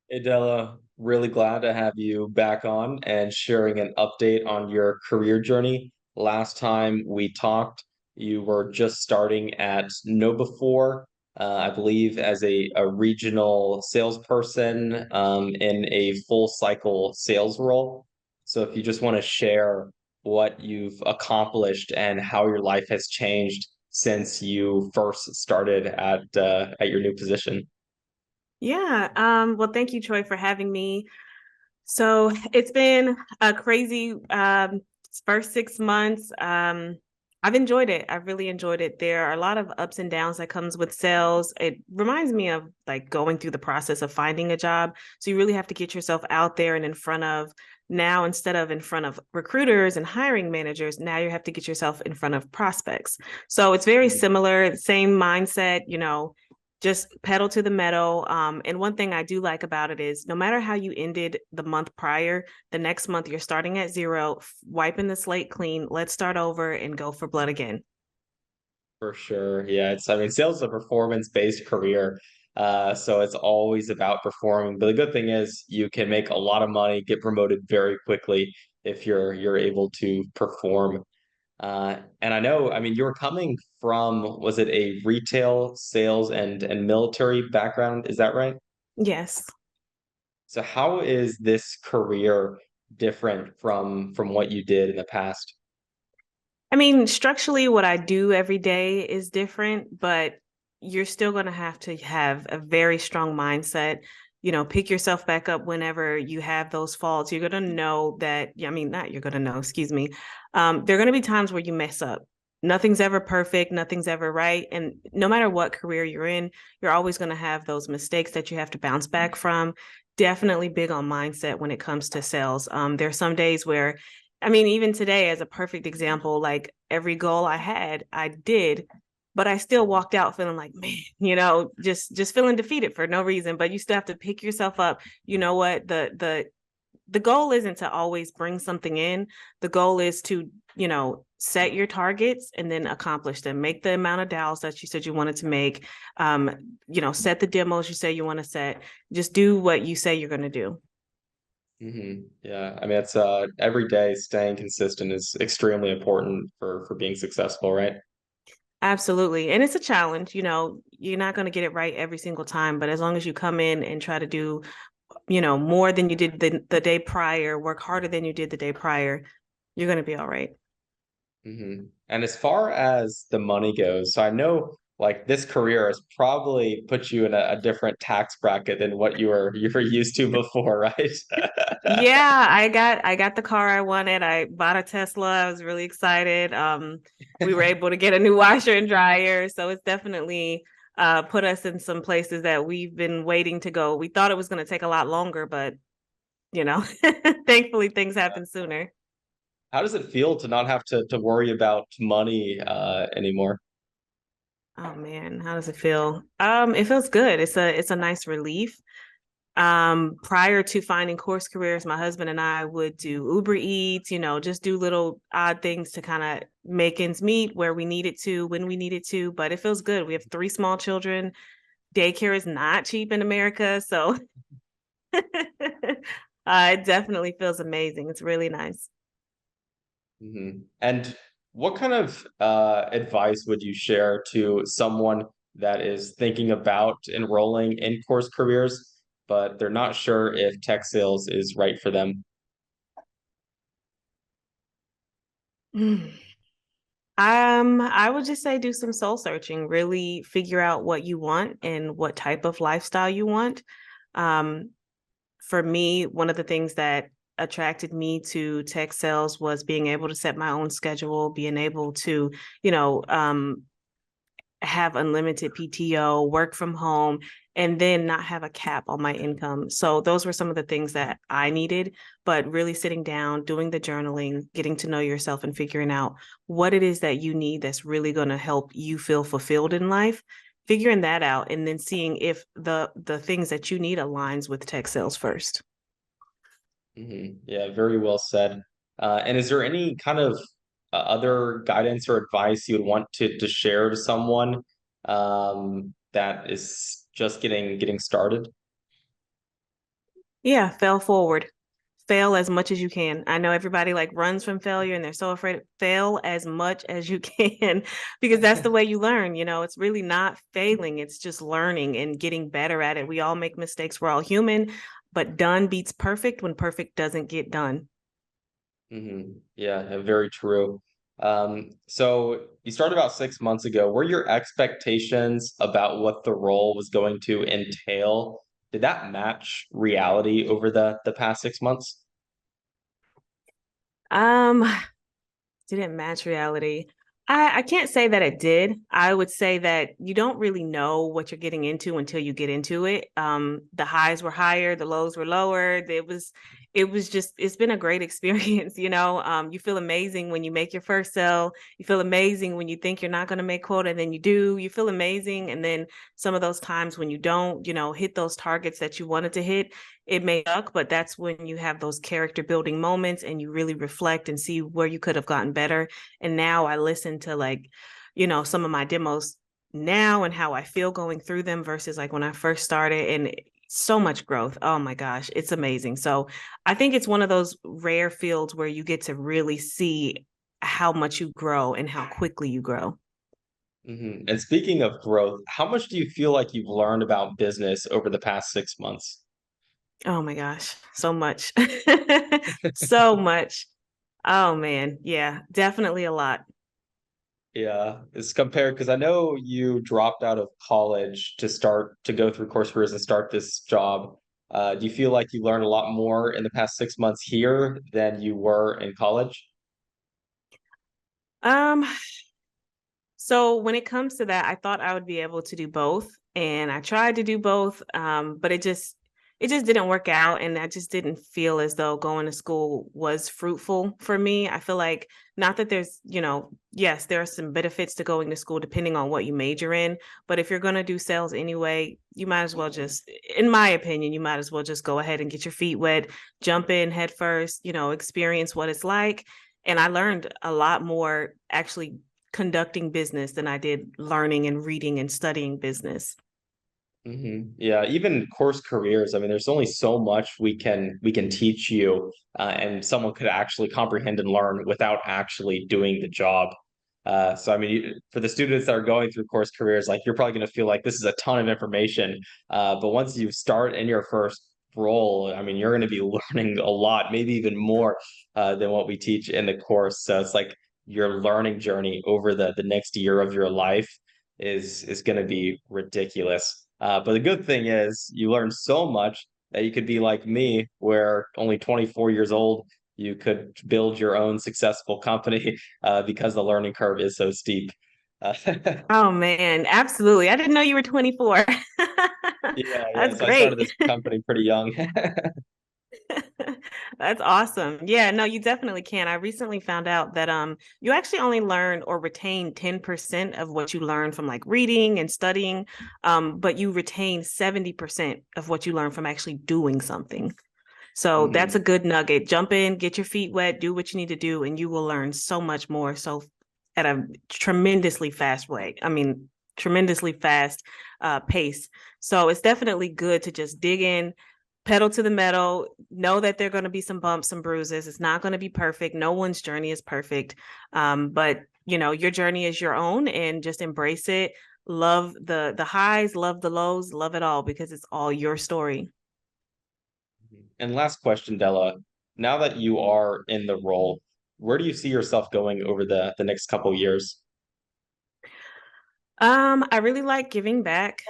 Hey Dela, really glad to have you back on and sharing an update on your career journey. Last time we talked, you were just starting at KnowBe4, I believe, as a regional salesperson in a full cycle sales role. So if you just want to share what you've accomplished and how your life has changed since you first started at your new position. Yeah. Well, thank you, Troy, for having me. So it's been a crazy first 6 months. I've enjoyed it. I've really enjoyed it. There are a lot of ups and downs that comes with sales. It reminds me of like going through the process of finding a job. So you really have to get yourself out there and in front of now instead of in front of recruiters and hiring managers, now you have to get yourself in front of prospects. So it's very similar, same mindset, just pedal to the metal. And one thing I do like about it is no matter how you ended the month prior, the next month you're starting at zero, wiping the slate clean. Let's start over and go for blood again. For sure. Yeah, I mean, sales is a performance-based career. So it's always about performing. But the good thing is you can make a lot of money, get promoted very quickly if you're able to perform. And I know, I mean, you were coming from, was it a retail, sales, and military background? Is that right? Yes. So how is this career different from what you did in the past? I mean, structurally, what I do every day is different, but you're still going to have a very strong mindset. Pick yourself back up whenever you have those faults. You're going to know that, I mean, not you're going to know, excuse me. There are going to be times where you mess up. Nothing's ever perfect, nothing's ever right. And no matter what career you're in, you're always going to have those mistakes that you have to bounce back from. Definitely big on mindset when it comes to sales. There are some days where I mean, even today, as a perfect example, like every goal I had, I did, but I still walked out feeling like, man, just feeling defeated for no reason. But you still have to pick yourself up. You know what? The goal isn't to always bring something in. The goal is to, set your targets and then accomplish them. Make the amount of dials that you said you wanted to make. Set the demos you say you want to set. Just do what you say you're going to do. Yeah, I mean, it's every day staying consistent is extremely important for being successful, right? Absolutely. And it's a challenge, you're not going to get it right every single time, but as long as you come in and try to do, more than you did the day prior, work harder than you did the day prior, you're going to be all right. And as far as the money goes, so I know like this career has probably put you in a different tax bracket than what you were used to before, right? Yeah, I got the car I wanted. I bought a Tesla. I was really excited. We were able to get a new washer and dryer, so it's definitely put us in some places that we've been waiting to go. We thought it was going to take a lot longer, but you know, thankfully things happen sooner. How does it feel to not have to worry about money anymore? Oh man, how does it feel? It feels good. It's a nice relief. Prior to finding CourseCareers, my husband and I would do Uber Eats, just do little odd things to kind of make ends meet where we needed to, when we needed to. But it feels good. We have three small children. Daycare is not cheap in America, so it definitely feels amazing. It's really nice. And what kind of advice would you share to someone that is thinking about enrolling in course careers, but they're not sure if tech sales is right for them? I would just say do some soul searching, really figure out what you want and what type of lifestyle you want. Um, for me, one of the things that attracted me to tech sales was being able to set my own schedule, being able to, you know, um, have unlimited PTO, work from home, and then not have a cap on my income. So those were some of the things that I needed, but really sitting down, doing the journaling, getting to know yourself and figuring out what it is that you need that's really going to help you feel fulfilled in life, figuring that out and then seeing if the things that you need aligns with tech sales first. Yeah, very well said. And is there any kind of other guidance or advice you would want to share to someone that is just getting started? Yeah, fail forward. Fail as much as you can. I know everybody like runs from failure and they're so afraid. Fail as much as you can because that's the way you learn. It's really not failing, it's just learning and getting better at it. We all make mistakes. We're all human, but done beats perfect when perfect doesn't get done. Yeah, very true. So you started about 6 months ago. Were your expectations about what the role was going to entail? Did that match reality over the past 6 months? Um, didn't match reality. I can't say that it did. I would say that you don't really know what you're getting into until you get into it. The highs were higher, the lows were lower. It was just, it's been a great experience, you know. You feel amazing when you make your first sale. You feel amazing when you think you're not going to make quota, and then you do. You feel amazing. And then some of those times when you don't, hit those targets that you wanted to hit, it may suck, but that's when you have those character building moments and you really reflect and see where you could have gotten better. And now I listen to like, some of my demos now and how I feel going through them versus like when I first started, and so much growth. Oh my gosh, it's amazing. So I think it's one of those rare fields where you get to really see how much you grow and how quickly you grow. And speaking of growth, how much do you feel like you've learned about business over the past 6 months? Oh my gosh, so much. So much. Oh man, yeah, definitely a lot. Yeah, it's compared because I know you dropped out of college to start to go through course careers and start this job. Do you feel like you learned a lot more in the past 6 months here than you were in college? Um, So when it comes to that, I thought I would be able to do both, and I tried to do both, but it just didn't work out, and I just didn't feel as though going to school was fruitful for me. I feel like not that there's, yes, there are some benefits to going to school depending on what you major in, but if you're going to do sales anyway, you might as well just, in my opinion, you might as well just go ahead and get your feet wet, jump in head first, experience what it's like. And I learned a lot more actually conducting business than I did learning and reading and studying business. Yeah, even course careers. I mean, there's only so much we can teach you, and someone could actually comprehend and learn without actually doing the job. So, I mean, for the students that are going through course careers, like you're probably going to feel like this is a ton of information. But once you start in your first role, I mean, you're going to be learning a lot, maybe even more than what we teach in the course. So it's like your learning journey over the next year of your life is going to be ridiculous. But the good thing is you learn so much that you could be like me, where only 24 years old, you could build your own successful company because the learning curve is so steep. Yeah, Oh man, absolutely. I didn't know you were 24. yeah. That's So I started great. this company pretty young. That's awesome. Yeah, no, you definitely can. I recently found out that you actually only learn or retain 10% of what you learn from like reading and studying, but you retain 70% of what you learn from actually doing something. So that's a Mhm. good nugget. Jump in, get your feet wet, do what you need to do, and you will learn so much more. So at a tremendously fast way. I mean, tremendously fast pace. So it's definitely good to just dig in, pedal to the metal, know that there are going to be some bumps, some bruises. It's not going to be perfect. No one's journey is perfect. But your journey is your own, and just embrace it. Love the highs, love the lows, love it all because it's all your story. And last question, Della. Now that you are in the role, where do you see yourself going over the next couple years? I really like giving back.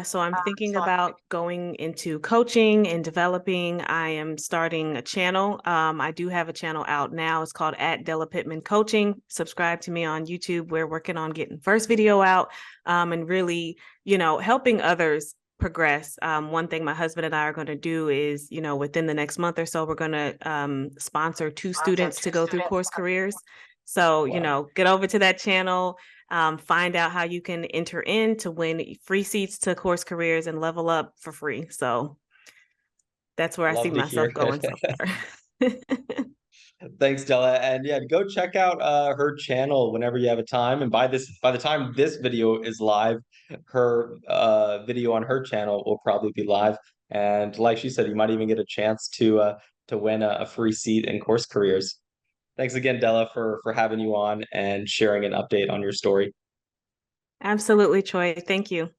So I'm thinking about going into coaching and developing. I am starting a channel. I do have a channel out now. It's called at Dela Pittman Coaching. Subscribe to me on YouTube. We're working on getting first video out, and really, helping others progress. One thing my husband and I are going to do is, within the next month or so, we're going to sponsor two students to go through course careers. So, Wow. get over to that channel, find out how you can enter in to win free seats to Course Careers and level up for free. So that's where I see Love to myself hear going it. so far. Thanks, Della. And yeah, go check out her channel whenever you have a time. And by the time this video is live, her video on her channel will probably be live. And like she said, you might even get a chance to win a free seat in Course Careers. Thanks again, Della, for having you on and sharing an update on your story. Absolutely, Troy. Thank you.